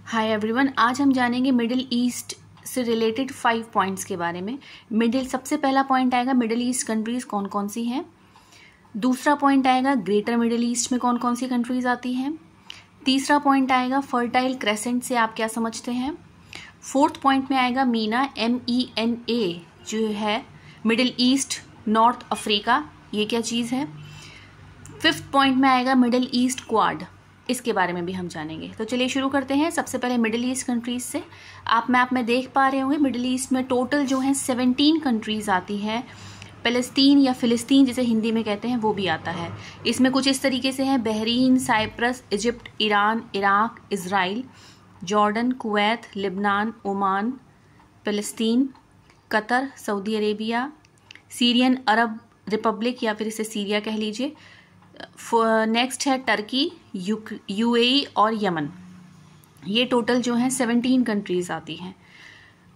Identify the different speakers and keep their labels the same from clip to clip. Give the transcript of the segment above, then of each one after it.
Speaker 1: Hi everyone, आज हम जानेंगे मिडिल ईस्ट से रिलेटेड 5 पॉइंट्स के बारे में। सबसे पहला पॉइंट आएगा मिडिल ईस्ट कंट्रीज कौन कौन सी हैं। दूसरा पॉइंट आएगा ग्रेटर मिडिल ईस्ट में कौन कौन सी कंट्रीज आती हैं। तीसरा पॉइंट आएगा फर्टाइल क्रेसेंट से आप क्या समझते हैं। फोर्थ पॉइंट में आएगा मीना MENA जो है मिडिल ईस्ट नॉर्थ अफ्रीका, ये क्या चीज़ है। फिफ्थ पॉइंट में आएगा मिडिल ईस्ट क्वाड, इसके बारे में भी हम जानेंगे। तो चलिए शुरू करते हैं। सबसे पहले मिडिल ईस्ट कंट्रीज से। आप मैप में देख पा रहे होंगे मिडिल ईस्ट में टोटल जो है 17 कंट्रीज आती हैं। फ़लस्तीन या फ़िलिस्तीन जिसे हिंदी में कहते हैं वो भी आता है। इसमें कुछ इस तरीके से है: Bahrain, Cyprus, Egypt, Iran, Iraq, Israel, Jordan, Kuwait, लिबनान, ओमान, फ़लस्तीन, Qatar, Saudi Arabia, Syrian Arab Republic या फिर इसे सीरिया कह लीजिए। नेक्स्ट है टर्की, UAE और यमन। ये टोटल जो है 17 कंट्रीज आती हैं।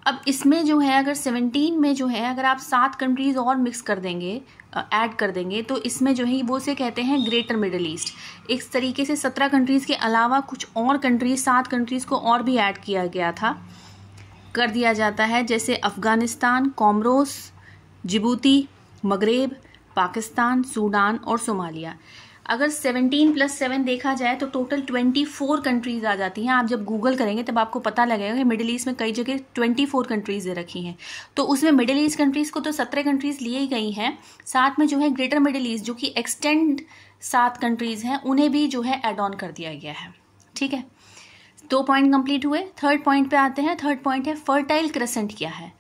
Speaker 1: अब इसमें जो है अगर 17 में जो है अगर आप 7 कंट्रीज और मिक्स कर देंगे, ऐड कर देंगे, तो इसमें जो है वो से कहते हैं ग्रेटर मिडिल ईस्ट। इस तरीके से 17 कंट्रीज के अलावा कुछ और कंट्रीज, 7 कंट्रीज को और भी ऐड किया गया था, कर दिया जाता है, जैसे Afghanistan, Comoros, Djibouti, Maghreb, Pakistan, Sudan और सोमालिया। अगर 17 + 7 देखा जाए तो टोटल 24 कंट्रीज आ जाती हैं। आप जब गूगल करेंगे तब आपको पता लगेगा कि मिडिल ईस्ट में कई जगह 24 कंट्रीज दे रखी हैं। तो उसमें मिडिल ईस्ट कंट्रीज को तो 17 कंट्रीज लिए ही गई हैं, साथ में जो है ग्रेटर मिडिल ईस्ट जो कि एक्सटेंड 7 कंट्रीज हैं उन्हें भी जो है एड ऑन कर दिया गया है। ठीक है, 2 पॉइंट कंप्लीट हुए। थर्ड पॉइंट पे आते हैं। थर्ड पॉइंट है फर्टाइल क्रेसेंट क्या है।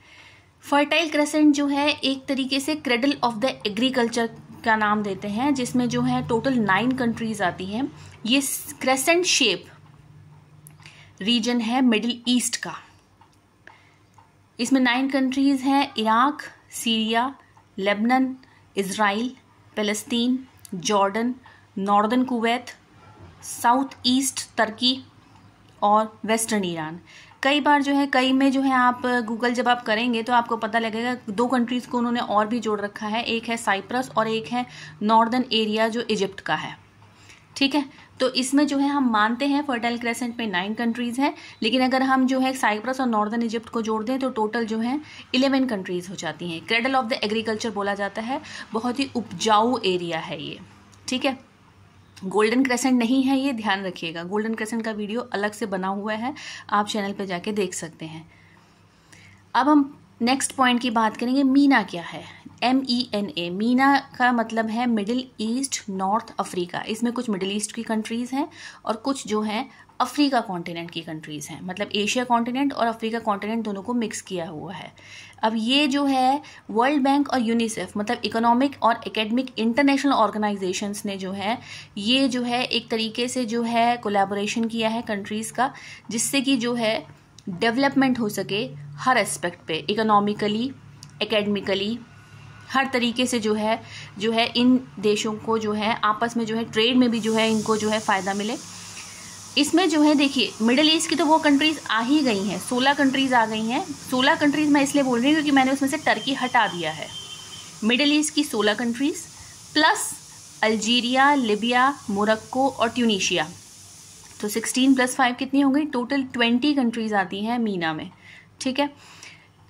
Speaker 1: फर्टाइल क्रेसेंट जो है एक तरीके से क्रेडल ऑफ द एग्रीकल्चर का नाम देते हैं, जिसमें जो है टोटल 9 कंट्रीज आती हैं। ये क्रेसेंट शेप रीजन है मिडिल ईस्ट का। इसमें 9 कंट्रीज हैं: इराक, सीरिया, लेबनान, इज़राइल, फ़लस्तीन, Jordan, northern Kuwait, south east तुर्की और वेस्टर्न ईरान। कई बार जो है कई में जो है आप गूगल जब आप करेंगे तो आपको पता लगेगा 2 कंट्रीज को उन्होंने और भी जोड़ रखा है, एक है साइप्रस और एक है नॉर्दर्न एरिया जो इजिप्ट का है। ठीक है, तो इसमें जो है हम मानते हैं फर्टाइल क्रेसेंट में 9 कंट्रीज हैं, लेकिन अगर हम जो है साइप्रस और नॉर्दर्न इजिप्ट को जोड़ दें तो टोटल जो है 11 कंट्रीज हो जाती हैं। क्रेडल ऑफ द एग्रीकल्चर बोला जाता है, बहुत ही उपजाऊ एरिया है ये। ठीक है, गोल्डन क्रेसेंट नहीं है ये, ध्यान रखिएगा। गोल्डन क्रेसेंट का वीडियो अलग से बना हुआ है, आप चैनल पे जाके देख सकते हैं। अब हम नेक्स्ट पॉइंट की बात करेंगे। मीना क्या है। MENA, मीना का मतलब है मिडिल ईस्ट नॉर्थ अफ्रीका। इसमें कुछ मिडिल ईस्ट की कंट्रीज़ हैं और कुछ जो हैं अफ्रीका कॉन्टिनेंट की कंट्रीज़ हैं, मतलब एशिया कॉन्टिनेंट और अफ्रीका कॉन्टिनेंट दोनों को मिक्स किया हुआ है। अब ये जो है वर्ल्ड बैंक और यूनिसेफ मतलब इकोनॉमिक और एकेडमिक इंटरनेशनल ऑर्गेनाइजेशंस ने जो है ये जो है एक तरीके से जो है कोलैबोरेशन किया है कंट्रीज़ का, जिससे कि जो है डेवलपमेंट हो सके हर एस्पेक्ट पे, इकोनॉमिकली, एकेडमिकली, हर तरीके से जो है इन देशों को जो है आपस में जो है ट्रेड में भी जो है इनको जो है फ़ायदा मिले। इसमें जो है देखिए मिडिल ईस्ट की तो वो कंट्रीज़ आ ही गई हैं, 16 कंट्रीज़ आ गई हैं। 16 कंट्रीज़ मैं इसलिए बोल रही हूँ क्योंकि मैंने उसमें से टर्की हटा दिया है। मिडिल ईस्ट की 16 countries plus Algeria, Libya, Morocco और ट्यूनीशिया, तो 16 + 5 कितनी हो गई, टोटल 20 कंट्रीज़ आती हैं मीना में। ठीक है,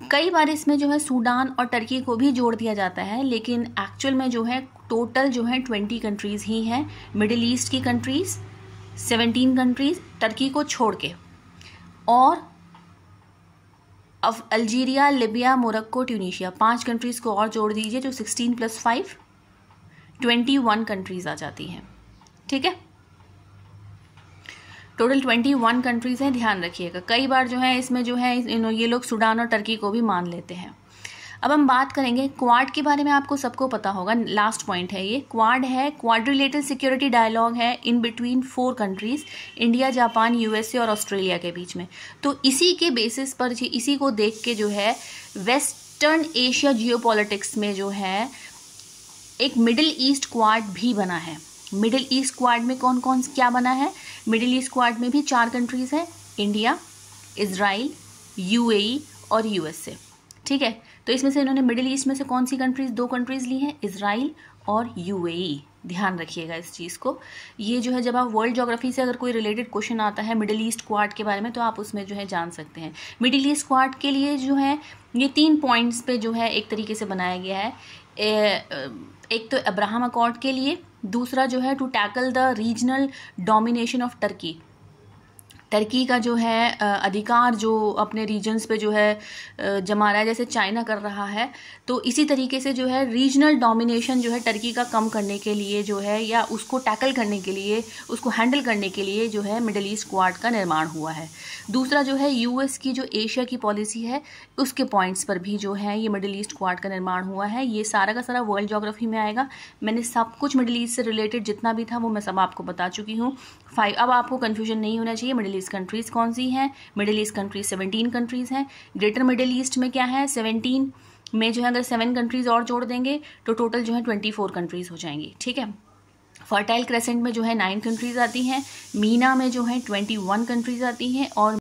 Speaker 1: कई बार इसमें जो है सूडान और टर्की को भी जोड़ दिया जाता है, लेकिन एक्चुअल में जो है टोटल जो है 20 कंट्रीज़ ही हैं मिडिल ईस्ट की कंट्रीज़, 17 कंट्रीज़ टर्की को छोड़ के, और अब Algeria, Libya, Morocco, Tunisia 5 countries को और जोड़ दीजिए, जो 16 + 5 21 कंट्रीज़ आ जाती हैं। ठीक है, टोटल 21 कंट्रीज़ हैं, ध्यान रखिएगा। कई बार जो है इसमें जो है ये लोग सूडान और टर्की को भी मान लेते हैं। अब हम बात करेंगे क्वाड के बारे में। आपको सबको पता होगा, लास्ट पॉइंट है ये। क्वाड है क्वाड्रिलेटरल सिक्योरिटी डायलॉग है in between 4 countries, India, Japan, USA और ऑस्ट्रेलिया के बीच में। तो इसी के बेसिस पर इसी को देख के जो है वेस्टर्न एशिया जियोपॉलिटिक्स में जो है एक मिडिल ईस्ट क्वाड भी बना है। मिडिल ईस्ट क्वाड में कौन कौन क्या बना है। मिडिल ईस्ट क्वाड में भी 4 कंट्रीज हैं: इंडिया, इज़राइल, UAE और USA। ठीक है, तो इसमें से इन्होंने मिडिल ईस्ट में से कौन सी कंट्रीज, 2 कंट्रीज ली हैं, इज़राइल और UAE। ध्यान रखिएगा इस चीज़ को। ये जो है जब आप वर्ल्ड ज्योग्राफी से अगर कोई रिलेटेड क्वेश्चन आता है मिडिल ईस्ट क्वाड के बारे में तो आप उसमें जो है जान सकते हैं। मिडिल ईस्ट क्वाड के लिए जो है ये 3 पॉइंट्स पे जो है एक तरीके से बनाया गया है। एक तो अब्राहम अकॉर्ड के लिए, दूसरा जो है to tackle the regional domination of Turkey, Turkey का जो है अधिकार जो अपने रीजन्स पे जो है जमा रहा है, जैसे चाइना कर रहा है, तो इसी तरीके से जो है रीजनल डोमिनेशन जो है टर्की का कम करने के लिए जो है, या उसको टैकल करने के लिए, उसको हैंडल करने के लिए जो है मिडिल ईस्ट क्वाड का निर्माण हुआ है। दूसरा जो है यूएस की जो एशिया की पॉलिसी है उसके पॉइंट्स पर भी जो है ये मिडिल ईस्ट क्वाड का निर्माण हुआ है। ये सारा का सारा वर्ल्ड ज्योग्राफी में आएगा। मैंने सब कुछ मिडिल ईस्ट से रिलेटेड जितना भी था वो मैं सब आपको बता चुकी हूँ। 5 अब आपको कन्फ्यूजन नहीं होना चाहिए। मिडिल ईस्ट कंट्रीज़ कौन सी हैं? मिडिल ईस्ट कंट्रीज 17 कंट्रीज़ हैं। ग्रेटर मिडिल ईस्ट में क्या है? 17 में जो है अगर 7 कंट्रीज़ और जोड़ देंगे तो टोटल जो है 24 कंट्रीज़ हो जाएंगी, ठीक है। फर्टाइल क्रेसेंट में जो है 9 कंट्रीज़ आती हैं। मीना में जो है 21 कंट्रीज़ आती हैं और